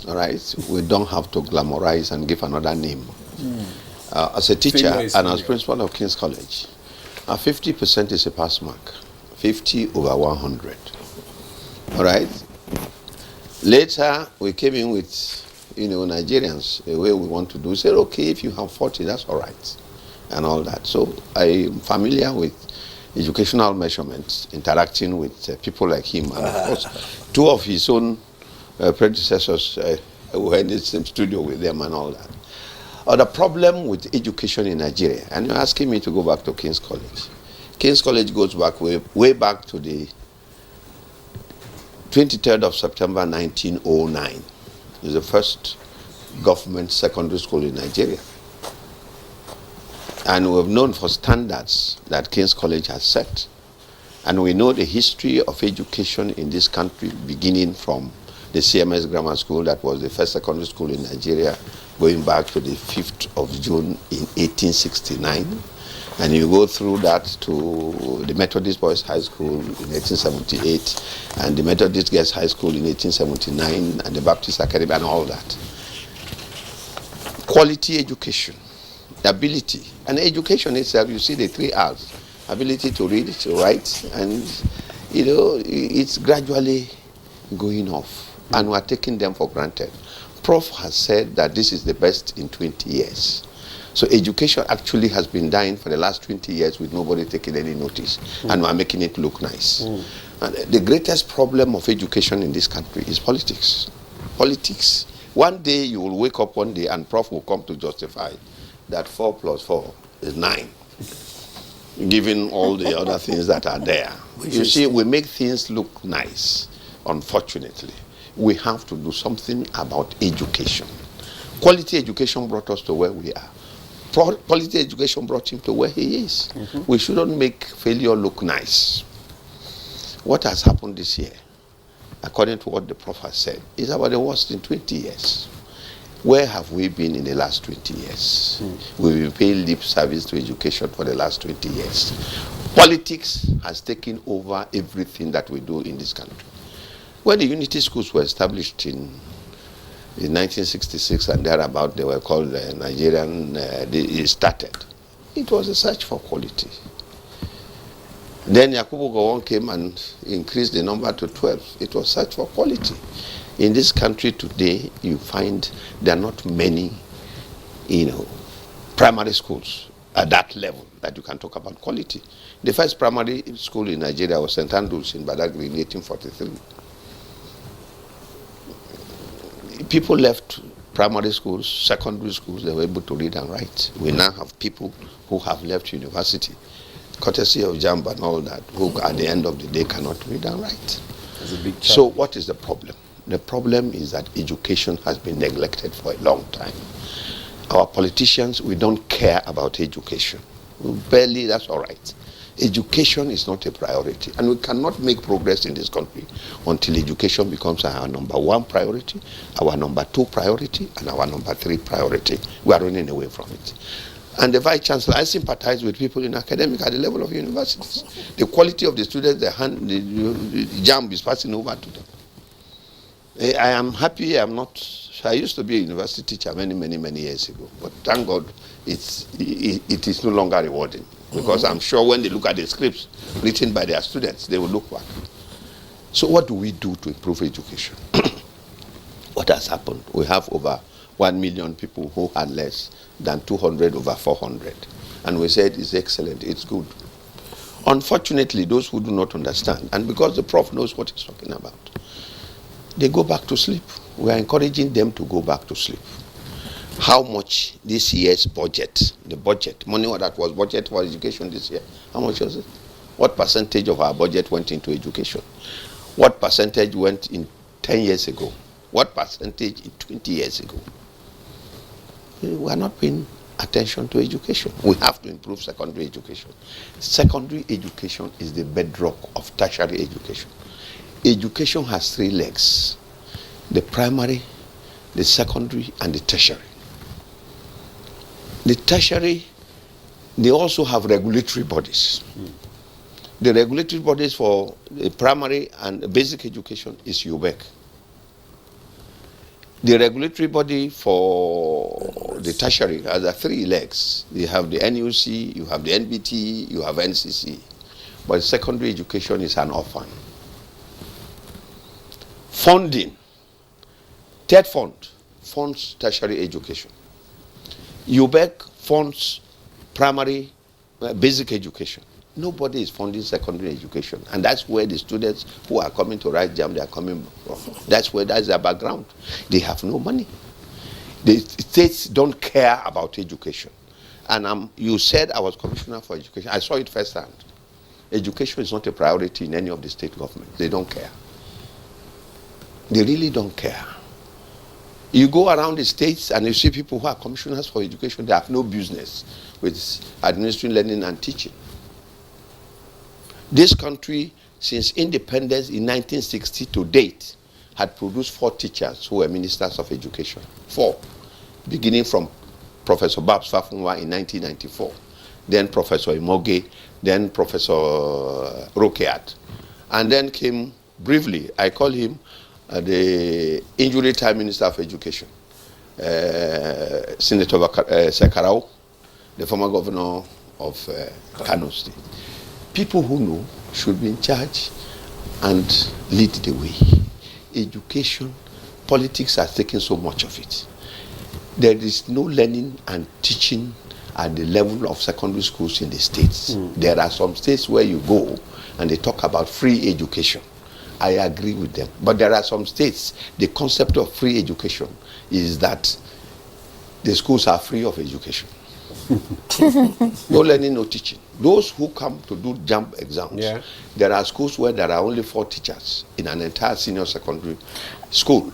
All right, we don't have to glamorize and give another name. As a teacher and as principal of King's College, 50% is a pass mark, 50 over 100. All right. Later, we came in with, Nigerians, the way we want to do. We said, okay, if you have 40, that's all right, and all that. So I'm familiar with educational measurements, interacting with people like him, and of course, two of his own predecessors were in the same studio with them and all that. The problem with education in Nigeria, and you're asking me to go back to King's College. King's College goes back way back to the 23rd of September 1909. It's the first government secondary school in Nigeria. And we've known for standards that King's College has set. And we know the history of education in this country, beginning from the CMS Grammar School, that was the first secondary school in Nigeria, going back to the 5th of June in 1869. And you go through that to the Methodist Boys High School in 1878, and the Methodist Girls High School in 1879, and the Baptist Academy, and all that. Quality education, ability, and education itself, you see the 3 R's. Ability to read, to write, and it's gradually going off, and we're taking them for granted. Prof has said that this is the best in 20 years. So education actually has been dying for the last 20 years with nobody taking any notice, and we're making it look nice. And the greatest problem of education in this country is politics. Politics. One day you will wake up one day and Prof will come to justify that 4 plus 4 is 9, given all the other things that are there. You see, we make things look nice. Unfortunately, we have to do something about education. Quality education brought us to where we are. Quality education brought him to where he is. We shouldn't make failure look nice. What has happened this year, according to what the Prof has said, is about the worst in 20 years. Where have we been in the last 20 years? We've been paying lip service to education for the last 20 years. Politics has taken over everything that we do in this country. When the unity schools were established in 1966 and thereabout, they were called Nigerian, it started. It was a search for quality. Then Yakubu Gowon came and increased the number to 12. It was search for quality. In this country today, you find there are not many, primary schools at that level that you can talk about quality. The first primary school in Nigeria was St. Andrews in Badagry in 1843. People left primary schools, secondary schools, they were able to read and write. We now have people who have left university, courtesy of JAMB and all that, who at the end of the day cannot read and write. That's a big challenge. So what is the problem? The problem is that education has been neglected for a long time. Our politicians, we don't care about education. Barely, that's all right. Education is not a priority, and we cannot make progress in this country until education becomes our number 1 priority, our number 2 priority, and our number 3 priority. We are running away from it. And the Vice Chancellor, I sympathize with people in academic at the level of universities. The quality of the students, the JAMB is passing over to them. I am happy I'm not. I used to be a university teacher many years ago, but thank God it is no longer rewarding, because I'm sure when they look at the scripts written by their students, they will look back. So what do we do to improve education? What has happened? We have over 1 million people who had less than 200 over 400, and we said it's excellent, it's good. Unfortunately, those who do not understand, and because the Prof knows what he's talking about, they go back to sleep. We are encouraging them to go back to sleep. How much this year's budget, the budget, money that was budget for education this year, how much was it? What percentage of our budget went into education? What percentage went in 10 years ago? What percentage in 20 years ago? We are not paying attention to education. We have to improve secondary education. Secondary education is the bedrock of tertiary education. Education has 3 legs: the primary, the secondary, and the tertiary. The tertiary, they also have regulatory bodies. The regulatory bodies for the primary and basic education is UBEC. The regulatory body for the tertiary has 3 legs. You have the NUC, you have the NBT, you have NCC. But secondary education is an orphan. Funding. Third fund funds tertiary education. UBEC funds primary basic education. Nobody is funding secondary education, and that's where the students who are coming to write JAM, they are coming from. That's their background. They have no money. The states don't care about education. And you said I was commissioner for education. I saw it firsthand. Education is not a priority in any of the state governments. They don't care. They really don't care. You go around the states and you see people who are commissioners for education, they have no business with administering learning and teaching. This country, since independence in 1960 to date, had produced 4 teachers who were ministers of education. 4. Beginning from Professor Babs Fafunwa in 1994, then Professor Imoge, then Professor Rokeat. And then came, briefly, I call him the injury time minister of education, Senator Sekarau, the former governor of Kano State. People who know should be in charge and lead the way. Education, politics are taking so much of it. There is no learning and teaching at the level of secondary schools in the states. There are some states where you go and they talk about free education. I agree with them. But there are some states, the concept of free education is that the schools are free of education. No learning, no teaching. Those who come to do JAMB exams, there are schools where there are only 4 teachers in an entire senior secondary school.